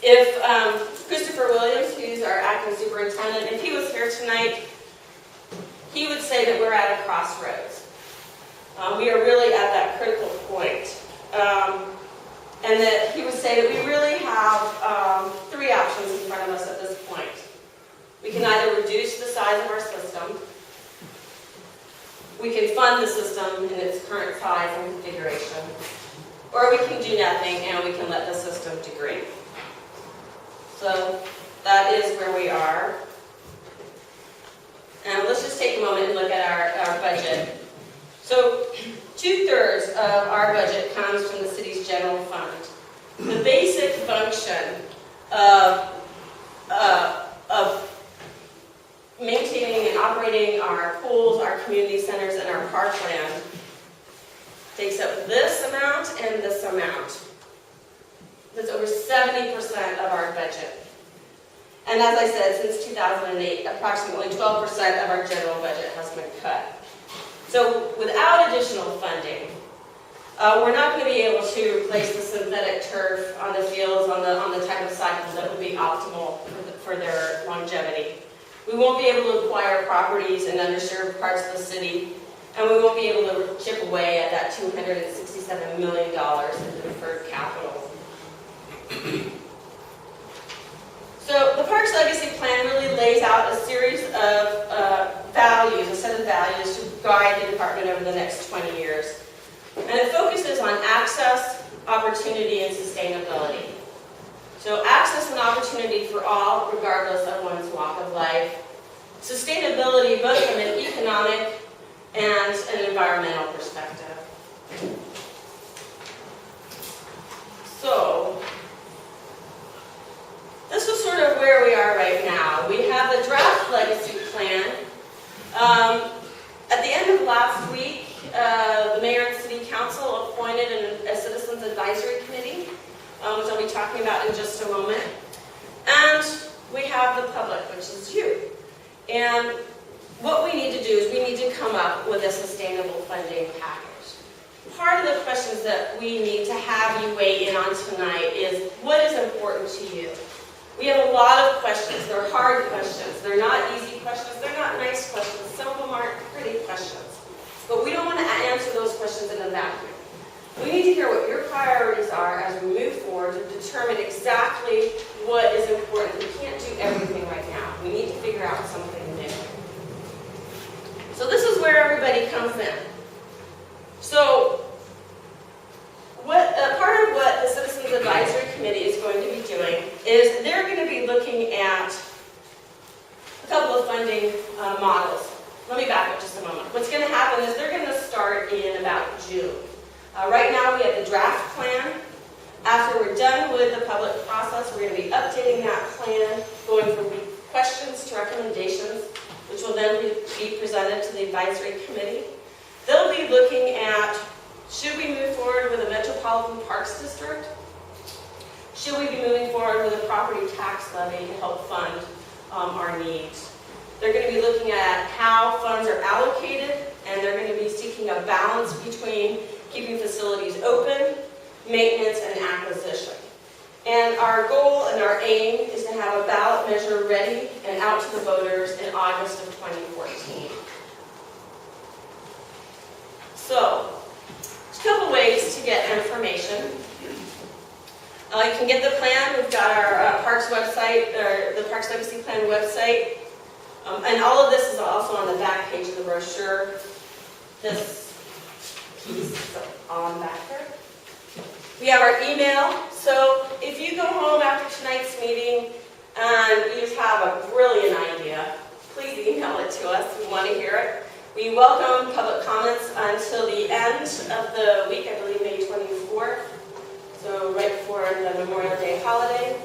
If Christopher Williams, who's our acting superintendent, if he was here tonight, he would say that we're at a crossroads. We are really at that critical point. And that he would say that we really have three options in front of us at this point. We can either reduce the size of our system, we can fund the system in its current size and configuration, or we can do nothing and we can let the system degrade. So that is where we are. And let's just take a moment and look at our budget. So 2/3 of our budget comes from the city's general fund. The basic function of maintaining and operating our pools, our community centers, and our parkland takes up this amount and this amount. That's over 70% of our budget. And as I said, since 2008, approximately 12% of our general budget has been cut. So without additional funding, we're not going to be able to replace the synthetic turf on the fields on the type of cycles that would be optimal for their longevity. We won't be able to acquire properties in underserved parts of the city, and we won't be able to chip away at that $267 million in deferred capital. So the Parks Legacy Plan really lays out a series of values, a set of values to guide the department over the next 20 years. And it focuses on access, opportunity, and sustainability. So access and opportunity for all, regardless of one's walk of life. Sustainability, both from an economic and an environmental perspective. So, this is sort of where we are right now. We have the draft legacy plan. At the end of last week, the mayor and city council appointed a citizens advisory committee, which I'll be talking about in just a moment. And we have the public, which is you. And what we need to do is we need to come up with a sustainable funding package. Part of the questions that we need to have you weigh in on tonight is, what is important to you? We have a lot of questions. They're hard questions. They're not easy questions. They're not nice questions. Some of them aren't pretty questions. But we don't want to answer those questions in a vacuum. We need to hear what your priorities are as we move forward to determine exactly what is important. We can't do everything right now. We need to figure out something new. So this is where everybody comes in. So part of what the Citizens Advisory Committee is going to be doing is they're going to be looking at a couple of funding models. Let me back up just a moment. What's going to happen is they're going to start in about June. Right now we have the draft plan. After we're done with the public process, we're going to be updating that plan, going from questions to recommendations, which will then be presented to the advisory committee. They'll be looking at, should we move forward with a Metropolitan Parks District? Should we be moving forward with a property tax levy to help fund our needs? They're going to be looking at how funds are allocated, and they're going to be seeking a balance between keeping facilities open, maintenance, and acquisition. And our goal and our aim is to have a ballot measure ready and out to the voters in August of 2014. So, there's a couple ways to get information. You can get the plan. We've got our Parks website, or the Parks Legacy Plan website. And all of this is also on the back page of the brochure. This piece is on back there. We have our email. So if you go home after tonight's meeting and you just have a brilliant idea, please email it to us. We want to hear it. We welcome public comments until the end of the week, I believe May 24th. So right before the Memorial Day holiday.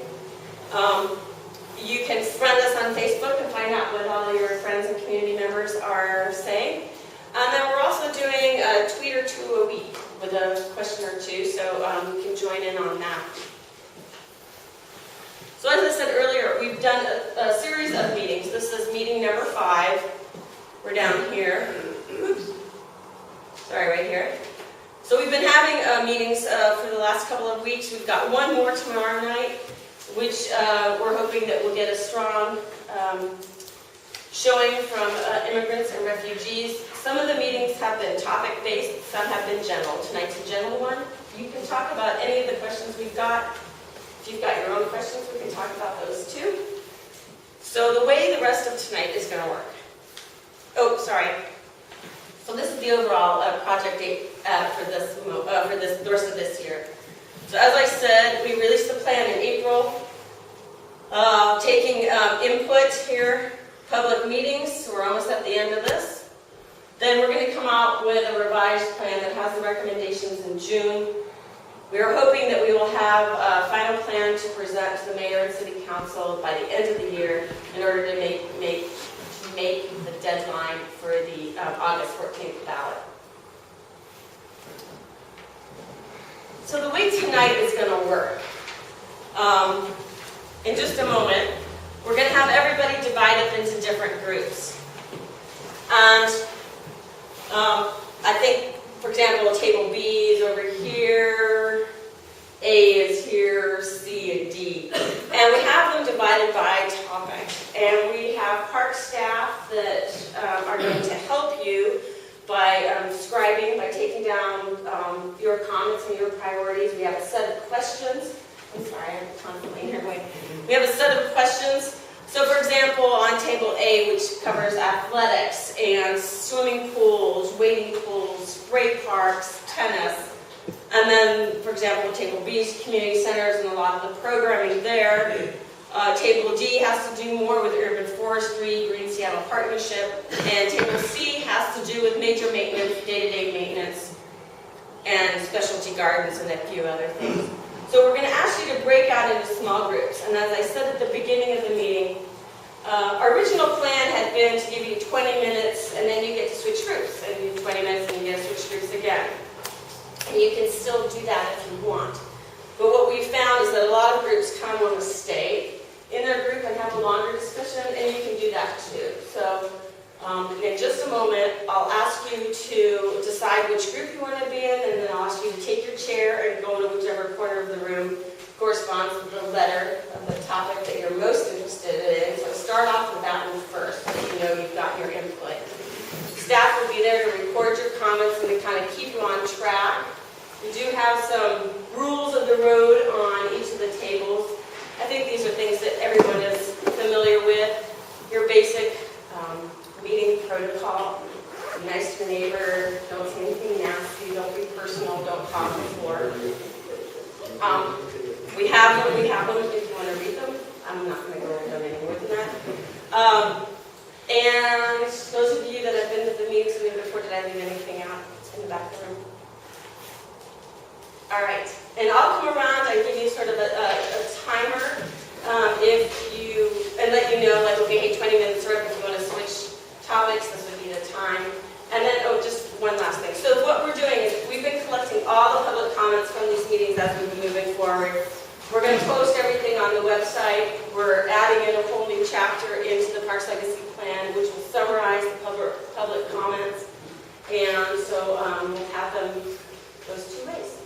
You can friend us on Facebook and find out what all your friends and community members are saying. And then we're also doing a tweet or two a week with a question or two, so you can join in on that. So as I said earlier, we've done a series of meetings. This is meeting number 5. We're down here. Oops. Sorry, right here. So we've been having meetings for the last couple of weeks. We've got one more tomorrow night. which we're hoping that will get a strong showing from immigrants and refugees. Some of the meetings have been topic-based, some have been general. Tonight's a general one. You can talk about any of the questions we've got. If you've got your own questions, we can talk about those too. So the way the rest of tonight is going to work. Oh, sorry. So this is the overall project date for the rest of this year. So as I said, we released the plan in April, taking input here, public meetings, so we're almost at the end of this. Then we're going to come out with a revised plan that has the recommendations in June. We are hoping that we will have a final plan to present to the mayor and city council by the end of the year in order to make the deadline for the August 14th ballot. So the way tonight is going to work, in just a moment, we're going to have everybody divided into different groups. And I think, for example, table B is over here, A is here, C and D. And we have them divided by topic. And we have park staff that are going to help you by scribing, by taking down your comments and your priorities. We have a set of questions. I'm sorry, I'm constantly in your way. We have a set of questions. So for example, on table A, which covers athletics and swimming pools, wading pools, spray parks, tennis. And then, for example, table B is community centers and a lot of the programming there. Table D has to do more with urban forestry, Green Seattle Partnership. And table C has to do with major maintenance, day-to-day maintenance, and specialty gardens and a few other things. So we're going to ask you to break out into small groups. And as I said at the beginning of the meeting, our original plan had been to give you 20 minutes and then you get to switch groups. And you do 20 minutes and you get to switch groups again. And you can still do that if you want. But what we found is that a lot of groups kind of want to stay in their group and have a longer discussion, and you can do that too. So in just a moment, I'll ask you to decide which group you want to be in, and then I'll ask you to take your chair and go to whichever corner of the room corresponds with the letter of the topic that you're most interested in. So start off with that one first, so you know you've got your input. Staff will be there to record your comments and to kind of keep you on track. We do have some rules of the road on each of the tables. I think these are things that everyone is familiar with. Your basic meeting protocol. Be nice to your neighbor. Don't say anything nasty. Don't be personal. Don't talk on the floor. We have them if you want to read them. I'm not going to go over them any more than that. And those of you that have been to the meetings with me before, did I leave anything out? It's in the back of the room. All right, and I'll come around and give you sort of a timer and let you know, like, okay, hey, 20 minutes are up. If you want to switch topics, this would be the time. And then, just one last thing. So what we're doing is we've been collecting all the public comments from these meetings as we've been moving forward. We're going to post everything on the website. We're adding in a whole new chapter into the Parks Legacy Plan, which will summarize the public comments. And so we'll have them those two ways.